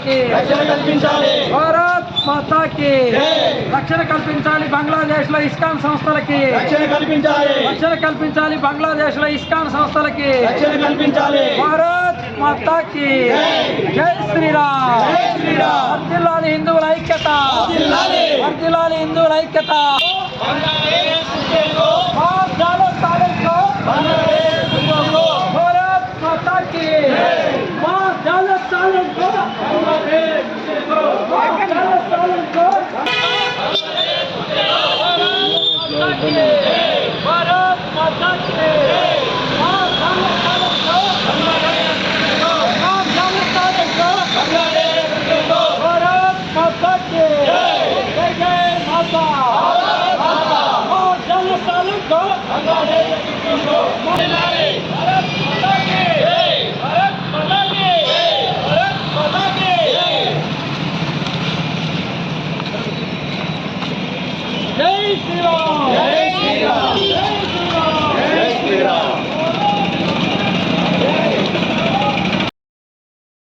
సంస్థలకి భారత్ మాతా కి రక్షణ కల్పించాలి. బంగ్లాదేశ్ లో ఇస్కాన్ సంస్థలకి రక్షణ కల్పించాలి. బంగ్లాదేశ్ లో ఇస్కాన్ సంస్థలకి భారత్ మాతా కి జై శ్రీరామ్. వర్ధిల్లాలి హిందువుల ఐక్యత, వర్ధిల్లాలి హిందువుల ఐక్యత. భారత్ మాతా కి भारत माता की भारत माता की जय जय माता जन सालन को जय श्री राम, जय श्री राम, जय श्री राम, जय श्री राम.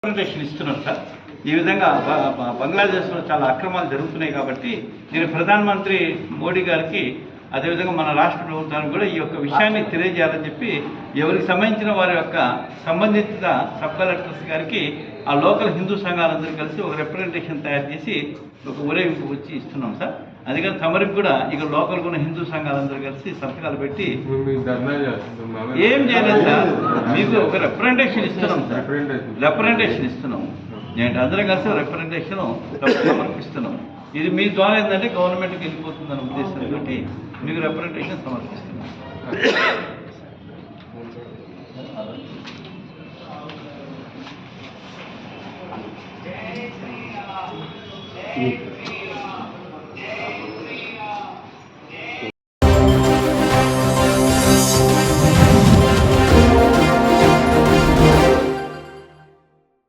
రిప్రజెంటేషన్ ఇస్తున్నారు సార్. ఈ విధంగా బంగ్లాదేశ్లో చాలా అక్రమాలు జరుగుతున్నాయి కాబట్టి నేను ప్రధానమంత్రి మోడీ గారికి అదేవిధంగా మన రాష్ట్ర ప్రభుత్వానికి కూడా ఈ యొక్క విషయాన్ని తెలియజేయాలని చెప్పి ఎవరికి సంబంధించిన వారి యొక్క సంబంధిత సబ్ కలెక్టర్స్ గారికి ఆ లోకల్ హిందూ సంఘాలందరూ కలిసి ఒక రిప్రజెంటేషన్ తయారు చేసి ఒక ఊరేగింపు వచ్చి ఇస్తున్నాం సార్. అందుకని తమరికి కూడా ఇక లోకల్గా ఉన్న హిందూ సంఘాలందరూ కలిసి సంతకాలు పెట్టి ఏం చేయలేదు సార్, మీకు ఒక రిప్రజెంటేషన్ ఇస్తున్నాం సార్. రిప్రజెంటేషన్ ఇస్తున్నాం, నేను అందరం కలిసి రిప్రజెంటేషన్ సమర్పిస్తున్నాం. ఇది మీ ద్వారా ఏంటంటే గవర్నమెంట్కి వెళ్ళిపోతుందన్న ఉద్దేశంతో మీకు రిప్రజెంటేషన్ సమర్పిస్తున్నాం.